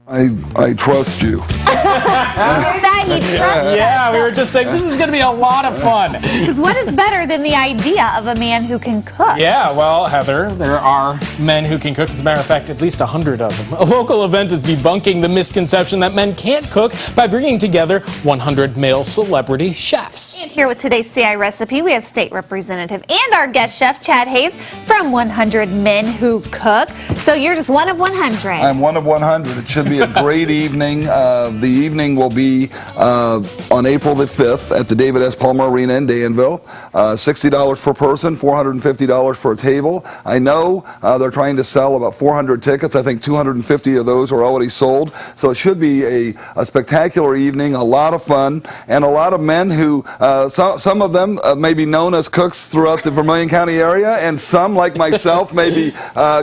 I trust you. That he trusts Yeah, us. we were just saying this is going to be a lot of fun. Because what is better than the idea of a man who can cook? Yeah, well, Heather, there are men who can cook. As a matter of fact, at least 100 of them. A local event is debunking the misconception that men can't cook by bringing together 100 male celebrity chefs. And here with today's CI recipe, we have State Representative and our guest chef, Chad Hayes, from 100 Men Who Cook. So you're just one of 100. I'm one of 100. It should be a great evening. The evening will be on April the 5th at the David S. Palmer Arena in Danville. $60 per person, $450 for a table. I know they're trying to sell about 400 tickets. I think 250 of those are already sold. So it should be a spectacular evening, a lot of fun, and a lot of men who, some of them may be known as cooks throughout the Vermilion County area, and some, like myself, may be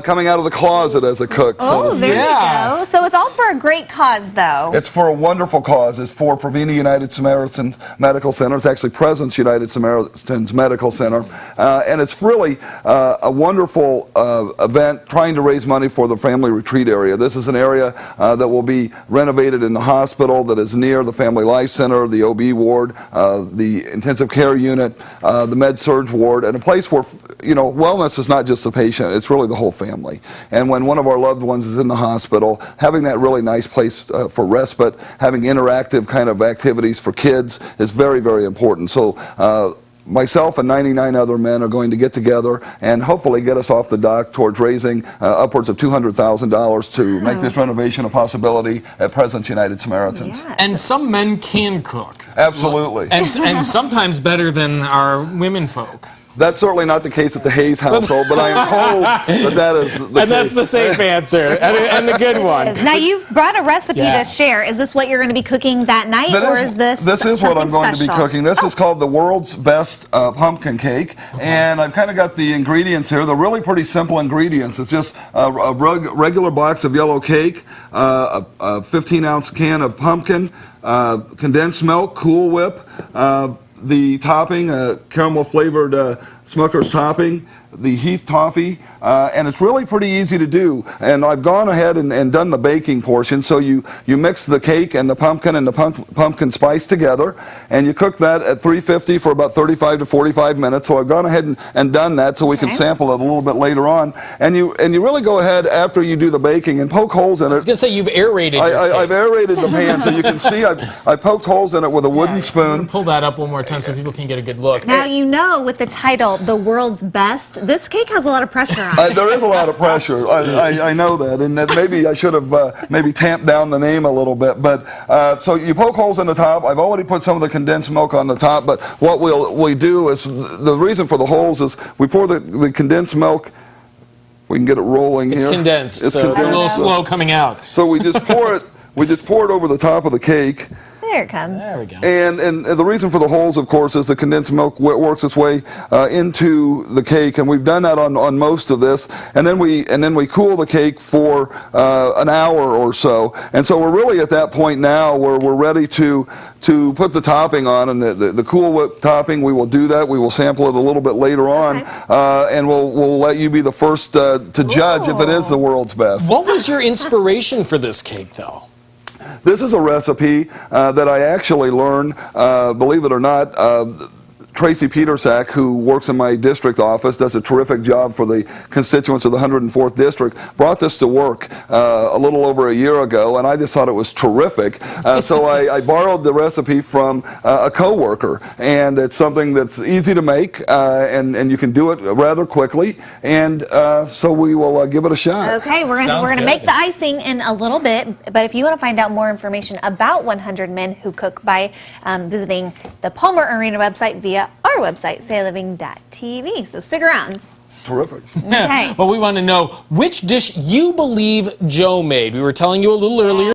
coming out of the closet as a cook. Oh, so there you go. So it's all for a great cause, though. It's for a wonderful cause. It's for Presence United Samaritans Medical Center. It's actually Presence United Samaritans Medical Center. And it's really a wonderful event trying to raise money for the family retreat area. This is an area that will be renovated in the hospital that is near the Family Life Center, the OB ward, the intensive care unit, the med-surg ward, and a place where, you know, wellness is not just the patient, it's really the whole family. And when one of our loved ones is in the hospital, having that really nice place for respite, having interactive kind of activities for kids is very, very important. So myself and 99 other men are going to get together and hopefully get us off the dock towards raising upwards of $200,000 to make this renovation a possibility at Presence United Samaritans. Yes. And some men can cook. Absolutely. And sometimes better than our women folk. That's certainly not the case at the Hayes household, but I am told that is the case. And that's the safe answer, and the good one. Now, you've brought a recipe Yeah. to share. Is this what you're going to be cooking that night, or is this This is what I'm going to be special? cooking. This is called the world's best pumpkin cake, and I've kind of got the ingredients here. They're really pretty simple ingredients. It's just a regular box of yellow cake, a 15-ounce can of pumpkin, condensed milk, Cool Whip, the topping, caramel-flavored Smucker's topping, the Heath toffee, and it's really pretty easy to do. And I've gone ahead and done the baking portion. So you mix the cake and the pumpkin spice together, and you cook that at 350 for about 35 to 45 minutes. So I've gone ahead and done that so we can sample it a little bit later on. And you really go ahead after you do the baking and poke holes in it. I was going to say you've aerated your cake. I've aerated the pan, so you can see I poked holes in it with a wooden spoon. Pull that up one more time so people can get a good look. Now, you know, with the title, The World's Best, this cake has a lot of pressure on it. There is a lot of pressure. I know that, and that maybe I should have maybe tamped down the name a little bit. But so you poke holes in the top. I've already put some of the condensed milk on the top. But what we do is the reason for the holes is we pour the condensed milk. We can get it rolling here. It's condensed, so condensed, it's a little slow coming out. So we just pour it. We just pour it over the top of the cake. There it comes. There we go. And the reason for the holes, of course, is the condensed milk works its way into the cake, and we've done that on most of this. And then we cool the cake for an hour or so. And so we're really at that point now where we're ready to put the topping on, and the Cool Whip topping. We will do that. We will sample it a little bit later on, and we'll let you be the first to judge if it is the world's best. What was your inspiration for this cake, though? This is a recipe that I actually learned, believe it or not, Tracy Petersack, who works in my district office, does a terrific job for the constituents of the 104th District, brought this to work a little over a year ago, and I just thought it was terrific. So I borrowed the recipe from a coworker, and it's something that's easy to make, and you can do it rather quickly, and so we will give it a shot. Okay, we're gonna make the icing in a little bit, but if you want to find out more information about 100 Men Who Cook by visiting the Palmer Arena website via our website, sayliving.tv. So stick around. Terrific. Okay. Well, we want to know which dish you believe Joe made. We were telling you a little earlier.